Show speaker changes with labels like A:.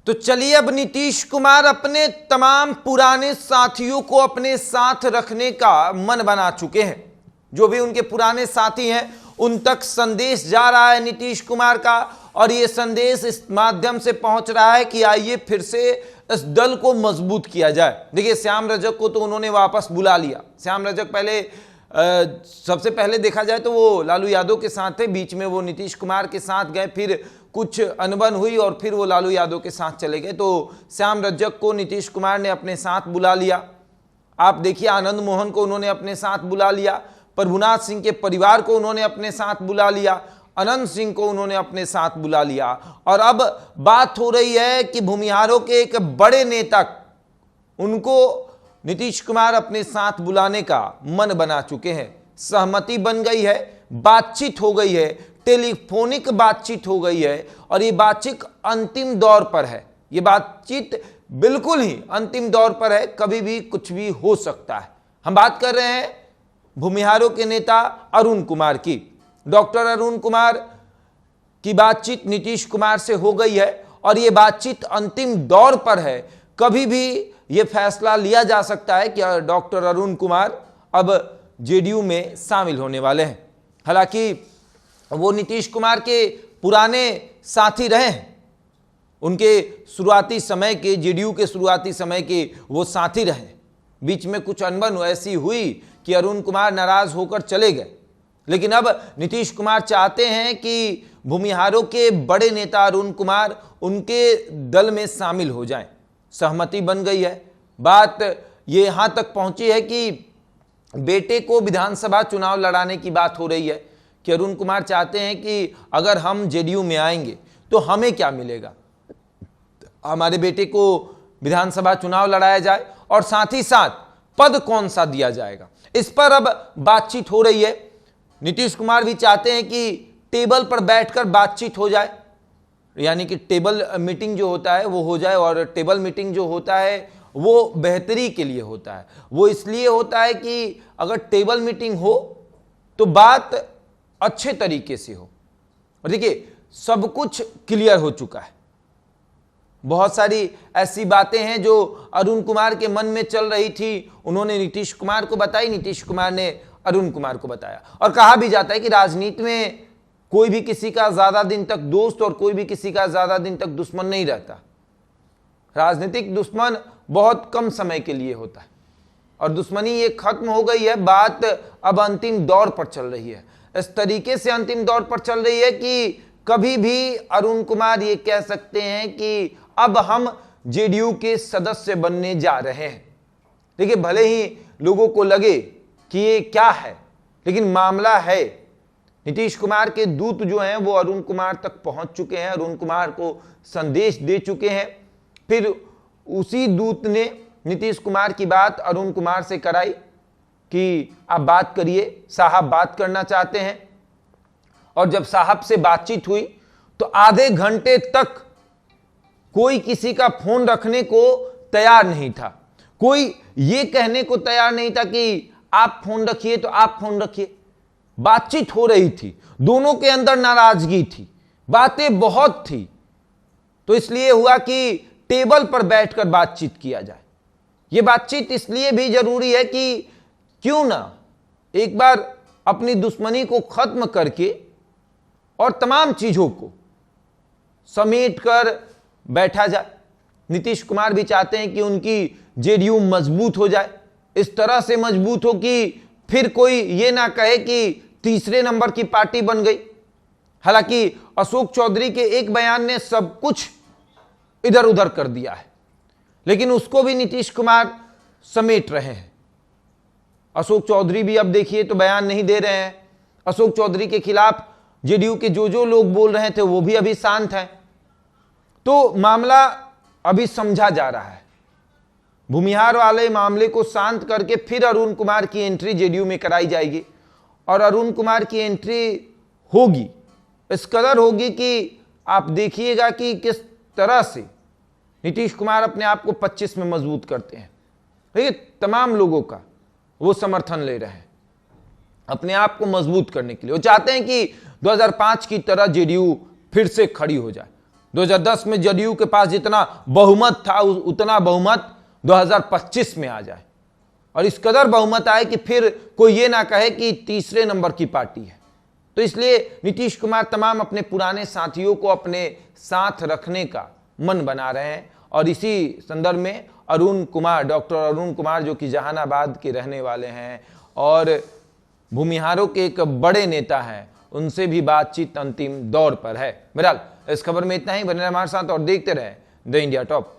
A: तो चलिए अब नीतीश कुमार अपने तमाम पुराने साथियों को अपने साथ रखने का मन बना चुके हैं। जो भी उनके पुराने साथी हैं उन तक संदेश जा रहा है नीतीश कुमार का, और ये संदेश इस माध्यम से पहुंच रहा है कि आइए फिर से इस दल को मजबूत किया जाए। देखिए, श्याम रजक को तो उन्होंने वापस बुला लिया। श्याम रजक पहले सबसे पहले देखा जाए तो वो लालू यादव के साथ थे, बीच में वो नीतीश कुमार के साथ गए, फिर कुछ अनबन हुई और फिर वो लालू यादव के साथ चले गए। तो श्याम रजक को नीतीश कुमार ने अपने साथ बुला लिया। आप देखिए, आनंद मोहन को उन्होंने अपने साथ बुला लिया, प्रभुनाथ सिंह के परिवार को उन्होंने अपने साथ बुला लिया, अनंत सिंह को उन्होंने अपने साथ बुला लिया। और अब बात हो रही है कि भूमिहारों के एक बड़े नेता उनको नीतीश कुमार अपने साथ बुलाने का मन बना चुके हैं। सहमति बन गई है, बातचीत हो गई है, टेलीफोनिक बातचीत हो गई है, और ये बातचीत अंतिम दौर पर है। ये बातचीत बिल्कुल ही अंतिम दौर पर है, कभी भी कुछ भी हो सकता है। हम बात कर रहे हैं भूमिहारों के नेता अरुण कुमार की। डॉक्टर अरुण कुमार की बातचीत नीतीश कुमार से हो गई है और ये बातचीत अंतिम दौर पर है। कभी भी ये फैसला लिया जा सकता है कि डॉक्टर अरुण कुमार अब जेडीयू में शामिल होने वाले हैं। हालांकि वो नीतीश कुमार के पुराने साथी रहे हैं, उनके शुरुआती समय के, जेडीयू के शुरुआती समय के वो साथी रहे। बीच में कुछ अनबन ऐसी हुई कि अरुण कुमार नाराज होकर चले गए, लेकिन अब नीतीश कुमार चाहते हैं कि भूमिहारों के बड़े नेता अरुण कुमार उनके दल में शामिल हो जाएं। सहमति बन गई है। बात ये यहां तक पहुंची है कि बेटे को विधानसभा चुनाव लड़ाने की बात हो रही है कि अरुण कुमार चाहते हैं कि अगर हम जेडीयू में आएंगे तो हमें क्या मिलेगा, हमारे बेटे को विधानसभा चुनाव लड़ाया जाए और साथ ही साथ पद कौन सा दिया जाएगा, इस पर अब बातचीत हो रही है। नीतीश कुमार भी चाहते हैं कि टेबल पर बैठकर बातचीत हो जाए, यानी कि टेबल मीटिंग जो होता है वो हो जाए। और टेबल मीटिंग जो होता है वो बेहतरी के लिए होता है। वो इसलिए होता है कि अगर टेबल मीटिंग हो तो बात अच्छे तरीके से हो। और देखिए, सब कुछ क्लियर हो चुका है। बहुत सारी ऐसी बातें हैं जो अरुण कुमार के मन में चल रही थी, उन्होंने नीतीश कुमार को बताई, नीतीश कुमार ने अरुण कुमार को बताया। और कहा भी जाता है कि राजनीति में कोई भी किसी का ज्यादा दिन तक दोस्त और कोई भी किसी का ज्यादा दिन तक दुश्मन नहीं रहता। राजनीतिक दुश्मन बहुत कम समय के लिए होता है और दुश्मनी ये खत्म हो गई है। बात अब अंतिम दौर पर चल रही है, इस तरीके से अंतिम दौर पर चल रही है कि कभी भी अरुण कुमार ये कह सकते हैं कि अब हम जेडीयू के सदस्य बनने जा रहे हैं। देखिए, भले ही लोगों को लगे कि ये क्या है, लेकिन मामला है। नीतीश कुमार के दूत जो हैं वो अरुण कुमार तक पहुंच चुके हैं, अरुण कुमार को संदेश दे चुके हैं। फिर उसी दूत ने नीतीश कुमार की बात अरुण कुमार से कराई कि आप बात करिए, साहब बात करना चाहते हैं। और जब साहब से बातचीत हुई तो आधे घंटे तक कोई किसी का फोन रखने को तैयार नहीं था, कोई ये कहने को तैयार नहीं था कि आप फोन रखिए तो आप फोन रखिए। बातचीत हो रही थी, दोनों के अंदर नाराजगी थी, बातें बहुत थी। तो इसलिए हुआ कि टेबल पर बैठकर बातचीत किया जाए। यह बातचीत इसलिए भी जरूरी है कि क्यों ना एक बार अपनी दुश्मनी को खत्म करके और तमाम चीजों को समेट कर बैठा जाए। नीतीश कुमार भी चाहते हैं कि उनकी जेडीयू मजबूत हो जाए, इस तरह से मजबूत हो कि फिर कोई ये ना कहे कि तीसरे नंबर की पार्टी बन गई। हालांकि अशोक चौधरी के एक बयान ने सब कुछ इधर उधर कर दिया है, लेकिन उसको भी नीतीश कुमार समेट रहे हैं। अशोक चौधरी भी अब देखिए तो बयान नहीं दे रहे हैं। अशोक चौधरी के खिलाफ जेडीयू के जो लोग बोल रहे थे वो भी अभी शांत हैं। तो मामला अभी समझा जा रहा है। भूमिहार वाले मामले को शांत करके फिर अरुण कुमार की एंट्री जेडीयू में कराई जाएगी। और अरुण कुमार की एंट्री होगी, इस कदर होगी कि आप देखिएगा कि किस तरह से नीतीश कुमार अपने आप को 25 में मजबूत करते हैं। देखिए, तमाम लोगों का वो समर्थन ले रहे हैं अपने आप को मजबूत करने के लिए। वो चाहते हैं कि 2005 की तरह जेडीयू फिर से खड़ी हो जाए। 2010 में जदयू के पास जितना बहुमत था उतना बहुमत 2025 में आ जाए, और इस कदर बहुमत आए कि फिर कोई ये ना कहे कि तीसरे नंबर की पार्टी है। तो इसलिए नीतीश कुमार तमाम अपने पुराने साथियों को अपने साथ रखने का मन बना रहे हैं। और इसी संदर्भ में अरुण कुमार, डॉक्टर अरुण कुमार, जो कि जहानाबाद के रहने वाले हैं और भूमिहारों के एक बड़े नेता हैं, उनसे भी बातचीत अंतिम दौर पर है। बहरहाल इस खबर में इतना ही। बने रहे हमारे साथ और देखते रहे द इंडिया टॉप।